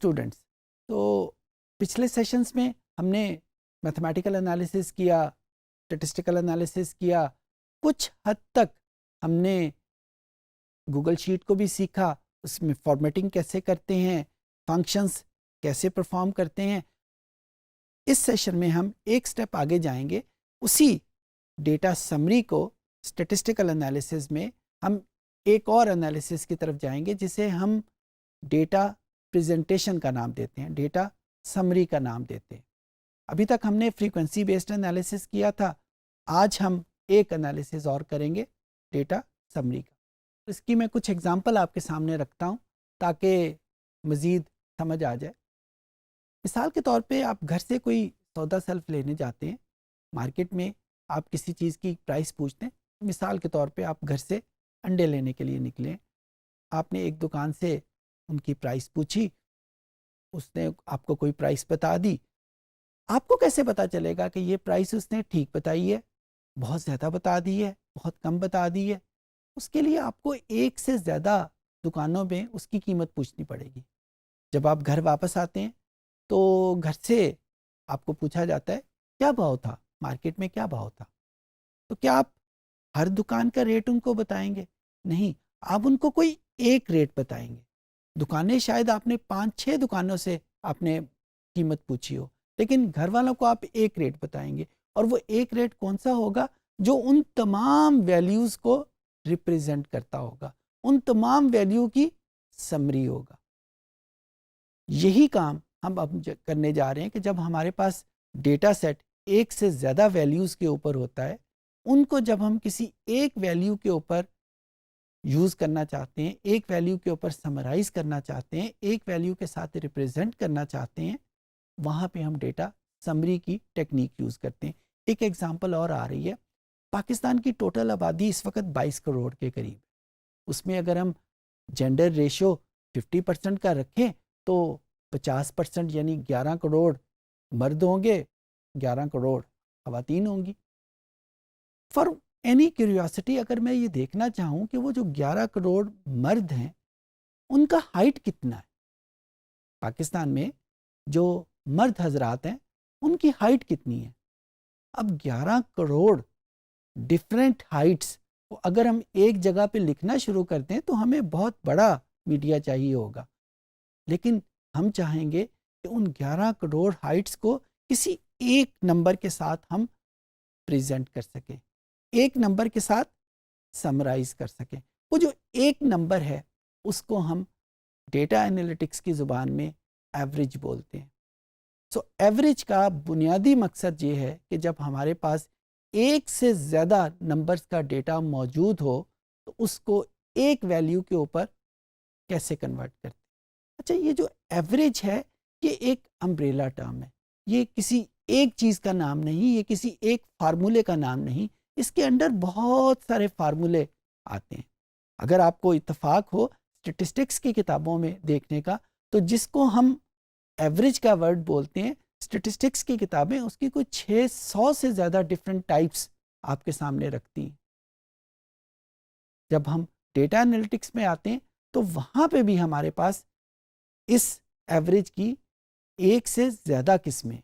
Students, تو پچھلے sessions میں ہم نے میتھمیٹیکل انالیسس کیا، اسٹیٹسٹیکل انالیسس کیا، کچھ حد تک ہم نے گوگل شیٹ کو بھی سیکھا، اس میں فارمیٹنگ کیسے کرتے ہیں، فنکشنز کیسے پرفارم کرتے ہیں. اس سیشن میں ہم ایک سٹیپ آگے جائیں گے، اسی ڈیٹا سمری کو اسٹیٹسٹیکل انالیسس میں ہم ایک اور انالیسس کی طرف جائیں گے جسے ہم ڈیٹا پریزنٹیشن کا نام دیتے ہیں، ڈیٹا سمری کا نام دیتے ہیں. ابھی تک ہم نے فریکوینسی بیسڈ انالیسس کیا تھا، آج ہم ایک انالیسس اور کریں گے ڈیٹا سمری کا. اس کی میں کچھ ایگزامپل آپ کے سامنے رکھتا ہوں تاکہ مزید سمجھ آ جائے. مثال کے طور پہ آپ گھر سے کوئی سودا سلف لینے جاتے ہیں، مارکیٹ میں آپ کسی چیز کی پرائس پوچھتے ہیں. مثال کے طور پہ آپ گھر سے انڈے لینے کے لیے نکلے، آپ نے ایک دکان سے ان کی پرائس پوچھی، اس نے آپ کو کوئی پرائس بتا دی. آپ کو کیسے پتا چلے گا کہ یہ پرائس اس نے ٹھیک بتائی ہے، بہت زیادہ بتا دی ہے، بہت کم بتا دی ہے؟ اس کے لیے آپ کو ایک سے زیادہ دکانوں میں اس کی قیمت پوچھنی پڑے گی. جب آپ گھر واپس آتے ہیں تو گھر سے آپ کو پوچھا جاتا ہے کیا بھاؤ تھا، مارکیٹ میں کیا بھاؤ تھا. تو کیا آپ ہر دکان کا ریٹ ان کو بتائیں گے؟ نہیں، آپ ان کو کوئی ایک ریٹ بتائیں گے. دکانیں شاید آپ نے 5-6 دکانوں سے آپ نے قیمت پوچھی ہو، لیکن گھر والوں کو آپ ایک ریٹ بتائیں گے، اور وہ ایک ریٹ کون سا ہوگا؟ جو ان تمام ویلیوز کو ریپریزنٹ کرتا ہوگا، ان تمام ویلیو کی سمری ہوگا. یہی کام ہم اب کرنے جا رہے ہیں کہ جب ہمارے پاس ڈیٹا سیٹ ایک سے زیادہ ویلیوز کے اوپر ہوتا ہے، ان کو جب ہم کسی ایک ویلیو کے اوپر یوز کرنا چاہتے ہیں، ایک ویلیو کے اوپر سمرائز کرنا چاہتے ہیں، ایک ویلیو کے ساتھ ریپریزنٹ کرنا چاہتے ہیں، وہاں پہ ہم ڈیٹا سمری کی ٹیکنیک یوز کرتے ہیں. ایک ایگزامپل اور آ رہی ہے. پاکستان کی ٹوٹل آبادی اس وقت 22 کروڑ کے قریب. اس میں اگر ہم جینڈر ریشو 50% کا رکھیں تو 50% یعنی 11 کروڑ مرد ہوں گے، 11 کروڑ خواتین ہوں گی. فار اینی کیوریوسٹی، اگر میں یہ دیکھنا چاہوں کہ وہ جو 11 کروڑ مرد ہیں ان کا ہائٹ کتنا ہے، پاکستان میں جو مرد حضرات ہیں ان کی ہائٹ کتنی ہے؟ اب 11 کروڑ ڈفرینٹ ہائٹس کو اگر ہم ایک جگہ پہ لکھنا شروع کرتے ہیں تو ہمیں بہت بڑا میڈیا چاہیے ہوگا. لیکن ہم چاہیں گے کہ ان 11 کروڑ ہائٹس کو کسی ایک نمبر کے ساتھ ہم پریزنٹ کر سکیں، ایک نمبر کے ساتھ سمرائز کر سکیں. وہ جو ایک نمبر ہے اس کو ہم ڈیٹا انالیٹکس کی زبان میں ایوریج بولتے ہیں. سو ایوریج کا بنیادی مقصد یہ ہے کہ جب ہمارے پاس ایک سے زیادہ نمبرز کا ڈیٹا موجود ہو تو اس کو ایک ویلیو کے اوپر کیسے کنورٹ کرتے ہیں. اچھا، یہ جو ایوریج ہے یہ ایک امبریلا ٹرم ہے، یہ کسی ایک چیز کا نام نہیں، یہ کسی ایک فارمولے کا نام نہیں، اس کے انڈر بہت سارے فارمولے آتے ہیں. اگر آپ کو اتفاق ہو اسٹیٹسٹکس کی کتابوں میں دیکھنے کا، تو جس کو ہم ایوریج کا ورڈ بولتے ہیں، اسٹیٹسٹکس کی کتابیں اس کی کوئی 600 سے زیادہ ڈفرینٹ ٹائپس آپ کے سامنے رکھتی ہیں. جب ہم ڈیٹا انالیٹکس میں آتے ہیں تو وہاں پہ بھی ہمارے پاس اس ایوریج کی ایک سے زیادہ قسمیں.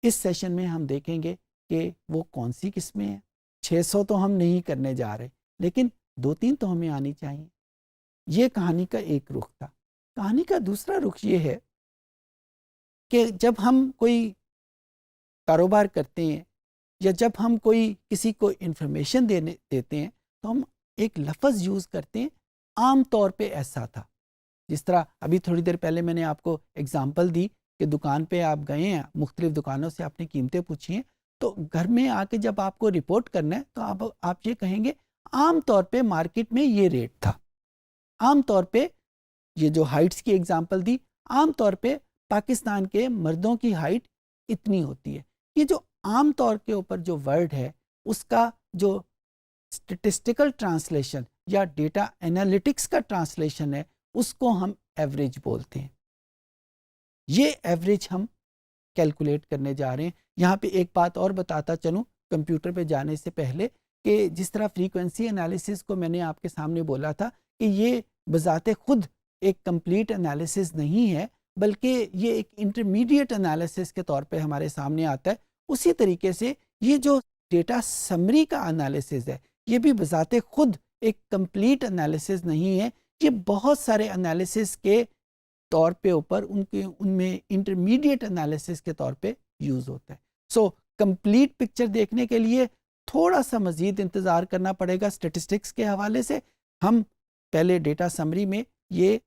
اس سیشن میں ہم دیکھیں گے کہ وہ کون سی قسمیں ہیں. 600 تو ہم نہیں کرنے جا رہے، لیکن 2-3 تو ہمیں آنی چاہیے. یہ کہانی کا ایک رخ تھا. کہانی کا دوسرا رخ یہ ہے کہ جب ہم کوئی کاروبار کرتے ہیں یا جب ہم کوئی کسی کو انفارمیشن دیتے ہیں تو ہم ایک لفظ یوز کرتے ہیں، عام طور پہ ایسا تھا. جس طرح ابھی تھوڑی دیر پہلے میں نے آپ کو اگزامپل دی کہ دکان پہ آپ گئے ہیں، مختلف دکانوں سے آپ نے قیمتیں پوچھی ہیں، تو گھر میں آ کے جب آپ کو رپورٹ کرنا ہے تو آپ یہ کہیں گے عام طور پہ مارکیٹ میں یہ ریٹ تھا. عام طور پہ یہ جو ہائٹس کی اگزامپل دی، عام طور پہ پاکستان کے مردوں کی ہائٹ اتنی ہوتی ہے. یہ جو عام طور کے اوپر جو ورڈ ہے اس کا جو اسٹیٹسٹیکل ٹرانسلیشن یا ڈیٹا انالیٹکس کا ٹرانسلیشن ہے اس کو ہم ایوریج بولتے ہیں. یہ ایوریج ہم کیلکولیٹ کرنے جا رہے ہیں. یہاں پہ ایک بات اور بتاتا چلوں کمپیوٹر پہ جانے سے پہلے، کہ جس طرح فریکوینسی انالیسس کو میں نے آپ کے سامنے بولا تھا کہ یہ بذات خود ایک کمپلیٹ انالیسس نہیں ہے، بلکہ یہ ایک انٹرمیڈیٹ انالیسس کے طور پہ ہمارے سامنے آتا ہے. اسی طریقے سے یہ جو ڈیٹا سمری کا انالیسس ہے یہ بھی بذات خود ایک کمپلیٹ انالیسس نہیں ہے، یہ بہت سارے انالیسس کے طور پہ اوپر ان میں انٹرمیڈیٹ انالیسس کے طور پہ یوز ہوتا ہے. سو کمپلیٹ پکچر دیکھنے کے لیے تھوڑا سا مزید انتظار کرنا پڑے گا اسٹیٹسٹکس کے حوالے سے. ہم پہلے ڈیٹا سمری میں یہ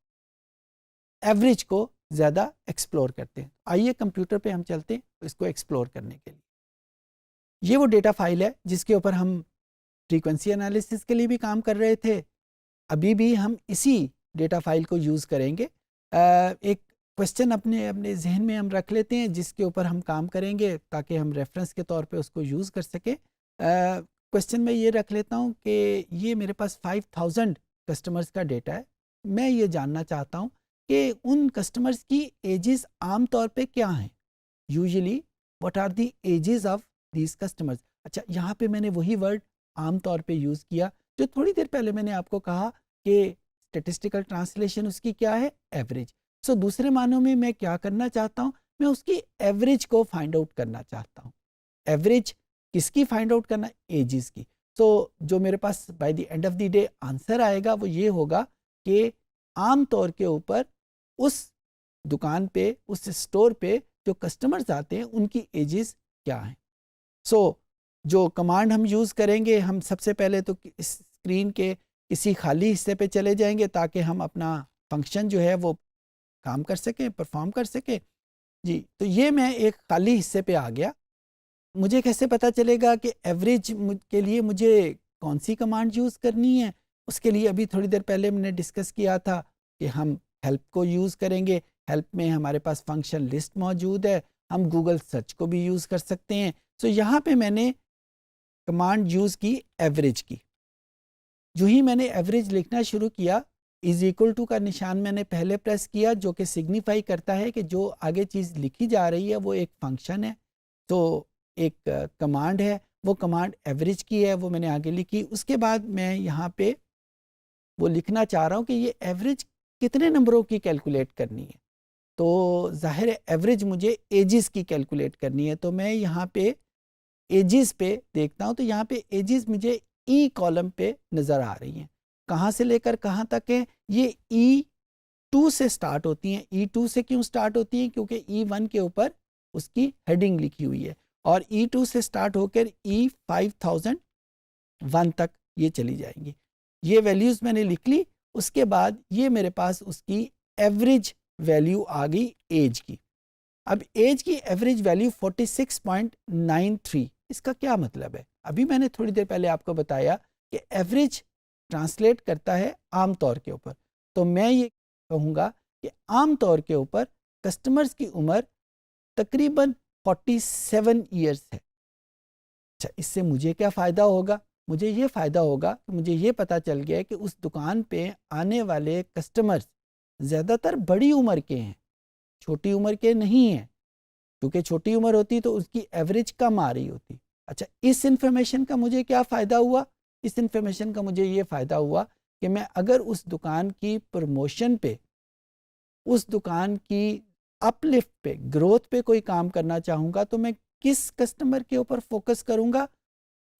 ایوریج کو زیادہ ایکسپلور کرتے ہیں. آئیے کمپیوٹر پہ ہم چلتے ہیں اس کو ایکسپلور کرنے کے لیے. یہ وہ ڈیٹا فائل ہے جس کے اوپر ہم فریکوینسی انالیسس کے لیے بھی کام کر رہے تھے. ابھی بھی ہم اسی ڈیٹا فائل کو یوز کریں گے. ایک کوشچن اپنے ذہن میں ہم رکھ لیتے ہیں جس کے اوپر ہم کام کریں گے تاکہ ہم ریفرنس کے طور پہ اس کو یوز کر سکیں. کوشچن میں یہ رکھ لیتا ہوں کہ یہ میرے پاس 5000 کسٹمرز کا ڈیٹا ہے. میں یہ جاننا چاہتا ہوں کہ ان کسٹمرز کی ایجز عام طور پہ کیا ہیں. Usually what are the ages of these customers. اچھا یہاں پہ میں نے وہی ورڈ عام طور پہ یوز کیا جو تھوڑی دیر پہلے میں نے آپ کو کہا کہ اسٹیٹسٹیکل ٹرانسلیشن اس کی کیا ہے؟ ایوریج. سو دوسرے معنوں میں کیا کرنا چاہتا ہوں؟ میں اس کی ایوریج کو فائنڈ آؤٹ کرنا چاہتا ہوں. ایوریج کس کی فائنڈ آؤٹ کرنا؟ ایجز کی. سو جو میرے pass by the end of the day answer آئے گا وہ یہ ہوگا کہ عام طور کے اوپر اس دکان پہ اس اسٹور پہ جو کسٹمرز آتے ہیں ان کی ایجز کیا ہیں. سو جو کمانڈ ہم یوز کریں گے، ہم سب سے پہلے تو اسکرین کے کسی خالی حصے پہ چلے جائیں گے تاکہ ہم اپنا فنکشن جو ہے وہ کام کر سکیں، پرفارم کر سکیں. جی تو یہ میں ایک خالی حصے پہ آ گیا. مجھے کیسے پتہ چلے گا کہ ایوریج کے لیے مجھے کون سی کمانڈ یوز کرنی ہے؟ اس کے لیے ابھی تھوڑی دیر پہلے میں نے ڈسکس کیا تھا کہ ہم ہیلپ کو یوز کریں گے. ہیلپ میں ہمارے پاس فنکشن لسٹ موجود ہے، ہم گوگل سرچ کو بھی یوز کر سکتے ہیں. سو یہاں پہ میں نے کمانڈ یوز کی ایوریج کی. جو ہی میں نے ایوریج لکھنا شروع کیا، از ایکول ٹو کا نشان میں نے پہلے پریس کیا جو کہ سگنیفائی کرتا ہے کہ جو آگے چیز لکھی جا رہی ہے وہ ایک فنکشن ہے. تو ایک کمانڈ ہے، وہ کمانڈ ایوریج کی ہے، وہ میں نے آگے لکھی. اس کے بعد میں یہاں پہ وہ لکھنا چاہ رہا ہوں کہ یہ ایوریج کتنے نمبروں کی کیلکولیٹ کرنی ہے. تو ظاہر ہے ایوریج مجھے ایجز کی کیلکولیٹ کرنی ہے. تو میں یہاں پہ ایجز پہ دیکھتا ہوں تو یہاں پہ ایجز مجھے ای کالم پہ نظر آ رہی ہیں. کہاں سے لے کر کہاں تک ہیں؟ یہ E2 سے سٹارٹ ہوتی ہیں. E2 سے کیوں سٹارٹ ہوتی ہیں؟ کیونکہ E1 کے اوپر اس کی ہیڈنگ لکھی ہوئی ہے، اور E2 سے سٹارٹ ہو کر E5001 تک یہ چلی جائیں گی. یہ ویلیوز میں نے لکھ لی. اس کے بعد یہ میرے پاس اس کی ایوریج ویلیو آ گئی ایج کی. اب ایج کی ایوریج ویلیو 46.93. اس کا کیا مطلب ہے؟ ابھی میں نے تھوڑی دیر پہلے آپ کو بتایا کہ ایوریج ٹرانسلیٹ کرتا ہے عام طور کے اوپر. تو میں یہ کہوں گا کہ عام طور کے اوپر کسٹمرز کی عمر تقریباً 47 ایئرس ہے. اچھا اس سے مجھے کیا فائدہ ہوگا؟ مجھے یہ فائدہ ہوگا کہ مجھے یہ پتہ چل گیا کہ اس دکان پہ آنے والے کسٹمرز زیادہ تر بڑی عمر کے ہیں، چھوٹی عمر کے نہیں ہیں. کیونکہ چھوٹی عمر ہوتی تو اس کی ایوریج کم آ رہی ہوتی. اچھا اس انفارمیشن کا مجھے کیا فائدہ ہوا؟ اس انفارمیشن کا مجھے یہ فائدہ ہوا کہ میں اگر اس دکان کی پروموشن پہ، اس دکان کی اپ لفٹ پہ، گروتھ پہ کوئی کام کرنا چاہوں گا تو میں کس کسٹمر کے اوپر فوکس کروں گا؟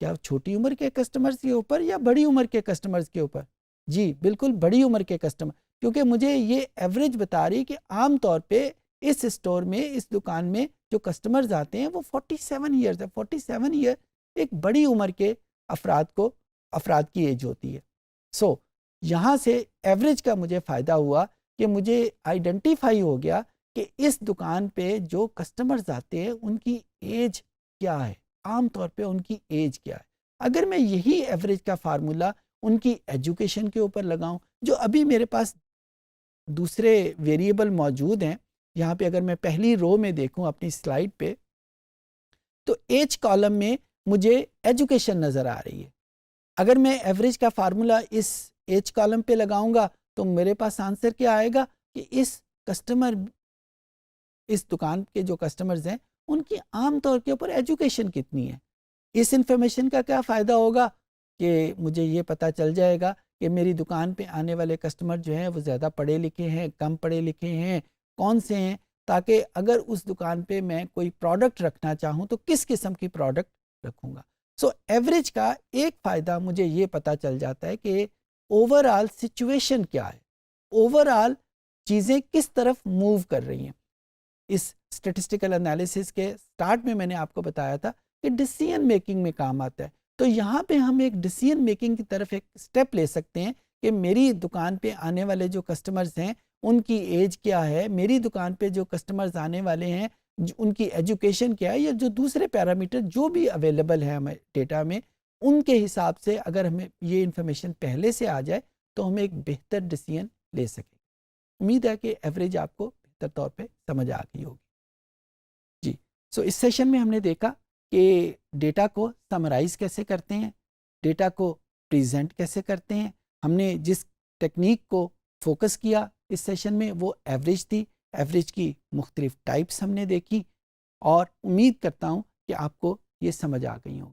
کیا چھوٹی عمر کے کسٹمرز کے اوپر یا بڑی عمر کے کسٹمرز کے اوپر؟ جی بالکل بڑی عمر کے کسٹمر، کیونکہ مجھے یہ ایوریج بتا رہی کہ عام طور پہ اس اسٹور میں، اس دکان میں جو کسٹمرز آتے ہیں وہ 47 ایئرز ہے. 47 ایئر ایک بڑی عمر کے افراد کی ایج ہوتی ہے. سو یہاں سے ایوریج کا مجھے فائدہ ہوا کہ مجھے آئیڈینٹیفائی ہو گیا کہ اس دکان پہ جو کسٹمرز آتے ہیں ان کی ایج کیا ہے، عام طور پہ ان کی ایج کیا ہے. اگر میں یہی ایوریج کا فارمولا ان کی ایجوکیشن کے اوپر لگاؤں، جو ابھی میرے پاس دوسرے ویریبل موجود ہیں، یہاں پہ اگر میں پہلی رو میں دیکھوں اپنی سلائیڈ پہ تو ایج کالم میں مجھے ایجوکیشن نظر آ رہی ہے. اگر میں ایوریج کا فارمولا اس ایج کالم پہ لگاؤں گا تو میرے پاس آنسر کیا آئے گا کہ اس دکان کے جو کسٹمرز ہیں ان کی عام طور کے اوپر ایجوکیشن کتنی ہے. اس انفارمیشن کا کیا فائدہ ہوگا کہ مجھے یہ پتہ چل جائے گا کہ میری دکان پہ آنے والے کسٹمر جو ہیں وہ زیادہ پڑھے لکھے ہیں، کم پڑھے لکھے ہیں، کون سے ہیں، تاکہ اگر اس دکان پہ میں کوئی پروڈکٹ رکھنا چاہوں تو کس قسم کی پروڈکٹ رکھوں گا. سو ایوریج کا ایک فائدہ مجھے یہ پتہ چل جاتا ہے کہ اوور آل سچویشن کیا ہے، اوور آل چیزیں کس طرف موو کر رہی ہیں. اس اسٹیٹسٹیکل انالیسس کے سٹارٹ میں نے آپ کو بتایا تھا کہ ڈیسیژن میکنگ میں کام آتا ہے. تو یہاں پہ ہم ایک ڈیسیژن میکنگ کی طرف ایک سٹیپ لے سکتے ہیں کہ میری دکان پہ آنے والے جو کسٹمرز ہیں ان کی ایج کیا ہے، میری دکان پہ جو کسٹمرز آنے والے ہیں ان کی ایجوکیشن کیا ہے، یا جو دوسرے پیرامیٹر جو بھی اویلیبل ہے ہمیں ڈیٹا میں، ان کے حساب سے اگر ہمیں یہ انفارمیشن پہلے سے آ جائے تو ہم ایک بہتر ڈیسیژن لے سکیں. امید ہے کہ ایوریج آپ کو بہتر طور پہ سمجھ آ گئی ہوگی. جی سو اس سیشن میں ہم نے دیکھا کہ ڈیٹا کو سمرائز کیسے کرتے ہیں، ڈیٹا کو پریزنٹ کیسے کرتے ہیں. ہم نے جس ٹیکنیک کو فوکس کیا اس سیشن میں وہ ایوریج تھی. ایوریج کی مختلف ٹائپس ہم نے دیکھی اور امید کرتا ہوں کہ آپ کو یہ سمجھ آ گئی ہوں.